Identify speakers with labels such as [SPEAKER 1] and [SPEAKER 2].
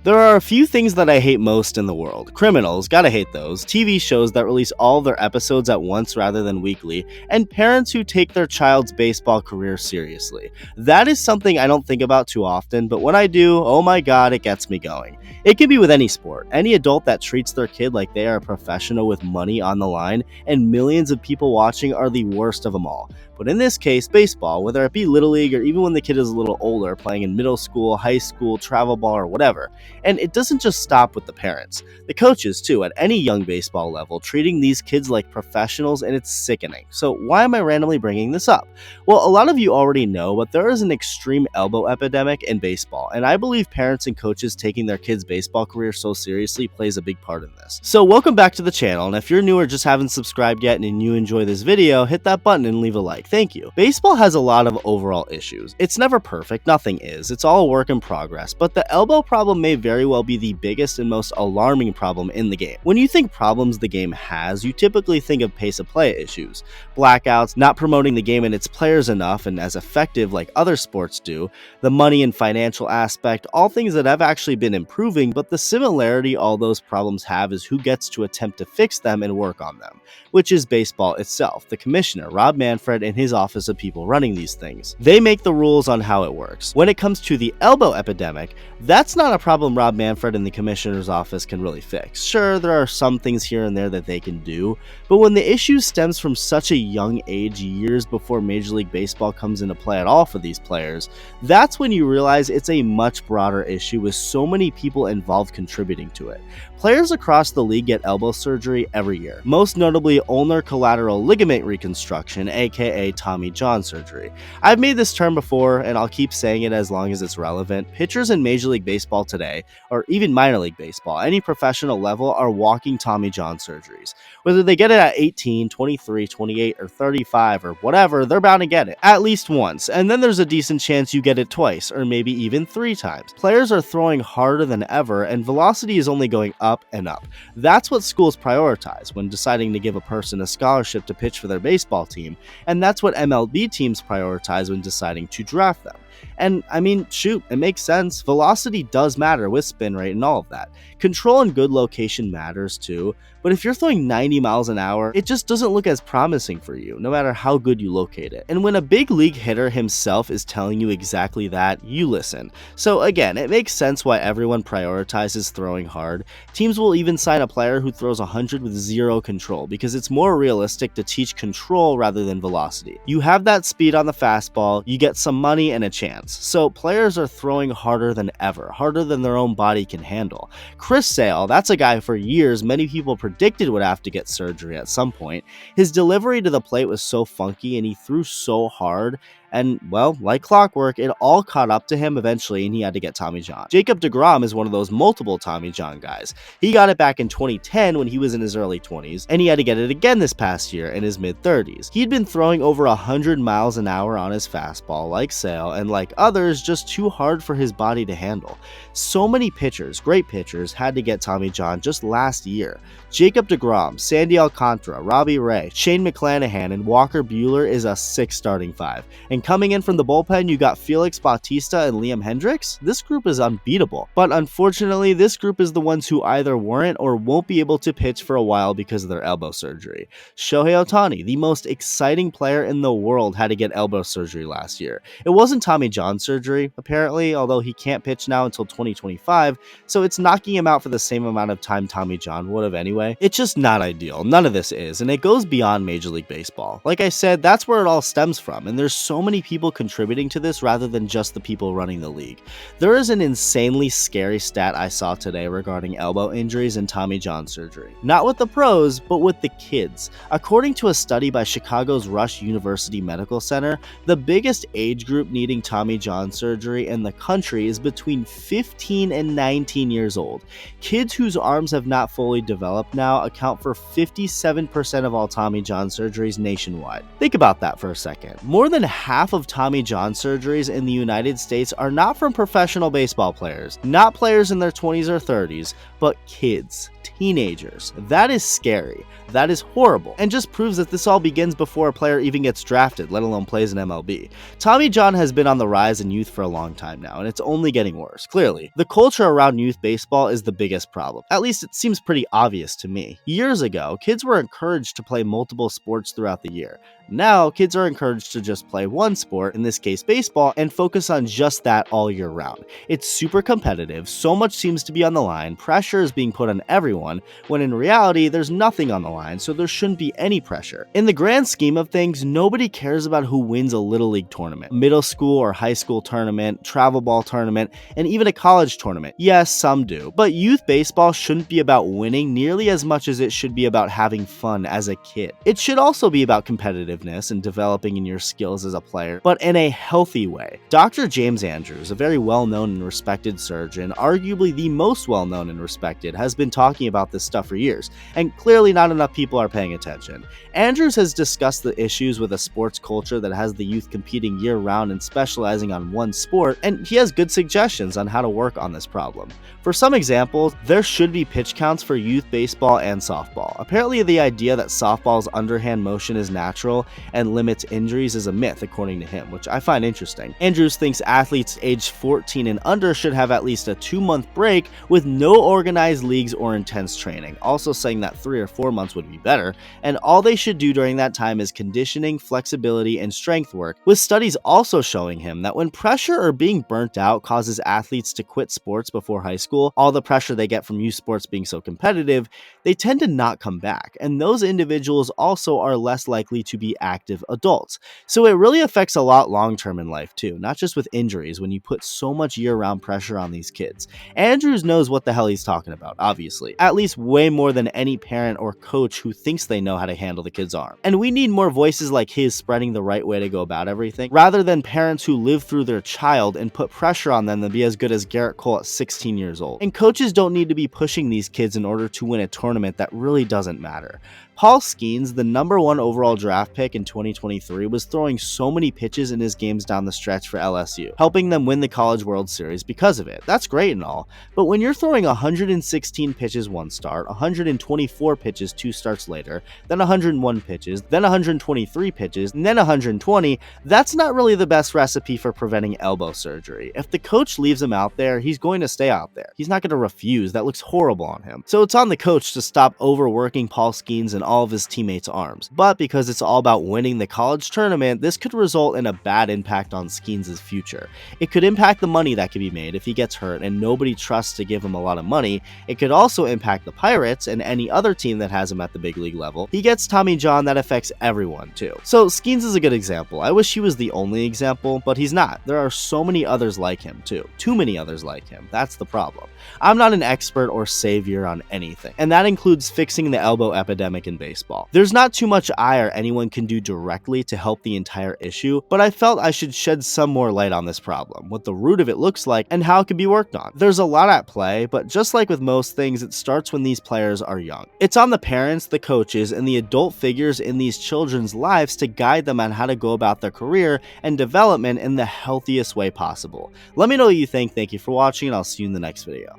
[SPEAKER 1] There are a few things that I hate most in the world. Criminals, gotta hate those. TV shows that release all of their episodes at once rather than weekly. And parents who take their child's baseball career seriously. That is something I don't think about too often, but when I do, oh my god, it gets me going. It can be with any sport. Any adult that treats their kid like they are a professional with money on the line and millions of people watching are the worst of them all. But in this case, baseball, whether it be Little League or even when the kid is a little older, playing in middle school, high school, travel ball, or whatever. And it doesn't just stop with the parents. The coaches, too, at any young baseball level, treating these kids like professionals, and it's sickening. So why am I randomly bringing this up? Well, a lot of you already know, but there is an extreme elbow epidemic in baseball, and I believe parents and coaches taking their kids' baseball career so seriously plays a big part in this. So welcome back to the channel, and if you're new or just haven't subscribed yet and you enjoy this video, hit that button and leave a like. Thank you. Baseball has a lot of overall issues. It's never perfect, nothing is. It's all a work in progress, but the elbow problem may very well be the biggest and most alarming problem in the game. When you think problems the game has, you typically think of pace of play issues, blackouts, not promoting the game and its players enough and as effective like other sports do, the money and financial aspect, all things that have actually been improving, but the similarity all those problems have is who gets to attempt to fix them and work on them, which is baseball itself, the commissioner, Rob Manfred, and his office of people running these things. They make the rules on how it works. When it comes to the elbow epidemic, that's not a problem Rob Manfred and the commissioner's office can really fix. Sure, there are some things here and there that they can do, but when the issue stems from such a young age, years before Major League Baseball comes into play at all for these players, that's when you realize it's a much broader issue with so many people involved contributing to it. Players across the league get elbow surgery every year, most notably ulnar collateral ligament reconstruction, aka Tommy John surgery. I've made this term before, and I'll keep saying it as long as it's relevant. Pitchers in Major League Baseball today, or even minor league baseball, any professional level, are walking Tommy John surgeries. Whether they get it at 18, 23, 28, or 35, or whatever, they're bound to get it at least once, and then there's a decent chance you get it twice, or maybe even 3 times. Players are throwing harder than ever, and velocity is only going up and up. That's what schools prioritize when deciding to give a person a scholarship to pitch for their baseball team, and that's what MLB teams prioritize when deciding to draft them. And I mean, shoot, it makes sense. Velocity does matter with spin rate and all of that. Control and good location matters too, but if you're throwing 90 miles an hour, it just doesn't look as promising for you, no matter how good you locate it. And when a big league hitter himself is telling you exactly that, you listen. So again, it makes sense why everyone prioritizes throwing hard. Teams will even sign a player who throws 100 with 0 control, because it's more realistic to teach control rather than velocity. You have that speed on the fastball, you get some money and a chance. So players are throwing harder than ever, harder than their own body can handle. Chris Sale, that's a guy for years many people predicted would have to get surgery at some point. His delivery to the plate was so funky and he threw so hard, and, well, like clockwork, it all caught up to him eventually and he had to get Tommy John. Jacob deGrom is one of those multiple Tommy John guys. He got it back in 2010 when he was in his early 20s, and he had to get it again this past year in his mid-30s. He'd been throwing over 100 miles an hour on his fastball, like Sale, and like others, just too hard for his body to handle. So many pitchers, great pitchers, had to get Tommy John just last year. Jacob deGrom, Sandy Alcantara, Robbie Ray, Shane McClanahan, and Walker Buehler is a 6 starting 5. And coming in from the bullpen, you got Felix Bautista and Liam Hendricks. This group is unbeatable. But unfortunately, this group is the ones who either weren't or won't be able to pitch for a while because of their elbow surgery. Shohei Ohtani, the most exciting player in the world, had to get elbow surgery last year. It wasn't Tommy John surgery, apparently, although he can't pitch now until 2025, so it's knocking him out for the same amount of time Tommy John would have anyway. It's just not ideal. None of this is, and it goes beyond Major League Baseball. Like I said, that's where it all stems from, and there's so many people contributing to this rather than just the people running the league. There is an insanely scary stat I saw today regarding elbow injuries and Tommy John surgery. Not with the pros, but with the kids. According to a study by Chicago's Rush University Medical Center, the biggest age group needing Tommy John surgery in the country is between 15 and 19 years old. Kids whose arms have not fully developed now account for 57% of all Tommy John surgeries nationwide. Think about that for a second. More than half of Tommy John surgeries in the United States are not from professional baseball players, not players in their 20s or 30s, but kids. teenagers. That is scary. That is horrible, and just proves that this all begins before a player even gets drafted, let alone plays in MLB. Tommy John has been on the rise in youth for a long time now, and it's only getting worse, clearly. The culture around youth baseball is the biggest problem. At least it seems pretty obvious to me. Years ago, kids were encouraged to play multiple sports throughout the year. Now, kids are encouraged to just play one sport, in this case baseball, and focus on just that all year round. It's super competitive, so much seems to be on the line, pressure is being put on everyone, when in reality, there's nothing on the line, so there shouldn't be any pressure. In the grand scheme of things, nobody cares about who wins a Little League tournament, middle school or high school tournament, travel ball tournament, and even a college tournament. Yes, some do, but youth baseball shouldn't be about winning nearly as much as it should be about having fun as a kid. It should also be about competitiveness and developing in your skills as a player, but in a healthy way. Dr. James Andrews, a very well-known and respected surgeon, arguably the most well-known and respected, has been talking about this stuff for years, and clearly not enough people are paying attention. Andrews has discussed the issues with a sports culture that has the youth competing year-round and specializing on one sport, and he has good suggestions on how to work on this problem. For some examples, there should be pitch counts for youth baseball and softball. Apparently, the idea that softball's underhand motion is natural and limits injuries is a myth, according to him, which I find interesting. Andrews thinks athletes aged 14 and under should have at least a 2-month break with no organized leagues or intense training, also saying that 3 or 4 months would be better, and all they should do during that time is conditioning, flexibility, and strength work, with studies also showing him that when pressure or being burnt out causes athletes to quit sports before high school, all the pressure they get from youth sports being so competitive, they tend to not come back, and those individuals also are less likely to be active adults. So it really affects a lot long-term in life too, not just with injuries when you put so much year-round pressure on these kids. Andrews knows what the hell he's talking about, obviously, at least way more than any parent or coach who thinks they know how to handle the kid's arm. And we need more voices like his spreading the right way to go about everything, rather than parents who live through their child and put pressure on them to be as good as Garrett Cole at 16 years old. And coaches don't need to be pushing these kids in order to win a tournament that really doesn't matter. Paul Skeens, the #1 overall draft pick in 2023, was throwing so many pitches in his games down the stretch for LSU, helping them win the College World Series because of it. That's great and all, but when you're throwing 116 pitches one start, 124 pitches 2 starts later, then 101 pitches, then 123 pitches, and then 120, that's not really the best recipe for preventing elbow surgery. If the coach leaves him out there, he's going to stay out there. He's not going to refuse. That looks horrible on him. So it's on the coach to stop overworking Paul Skeens and all of his teammates' arms. But because it's all about winning the college tournament, this could result in a bad impact on Skeens' future. It could impact the money that could be made if he gets hurt and nobody trusts to give him a lot of money. It could also impact the Pirates and any other team that has him at the big league level. He gets Tommy John, that affects everyone too. So Skeens is a good example. I wish he was the only example, but he's not. There are so many others like him too. Too many others like him. That's the problem. I'm not an expert or savior on anything, and that includes fixing the elbow epidemic in baseball. There's not too much I or anyone can do directly to help the entire issue, but I felt I should shed some more light on this problem, what the root of it looks like, and how it can be worked on. There's a lot at play, but just like with most things, it starts when these players are young. It's on the parents, the coaches, and the adult figures in these children's lives to guide them on how to go about their career and development in the healthiest way possible. Let me know what you think. Thank you for watching, and I'll see you in the next video.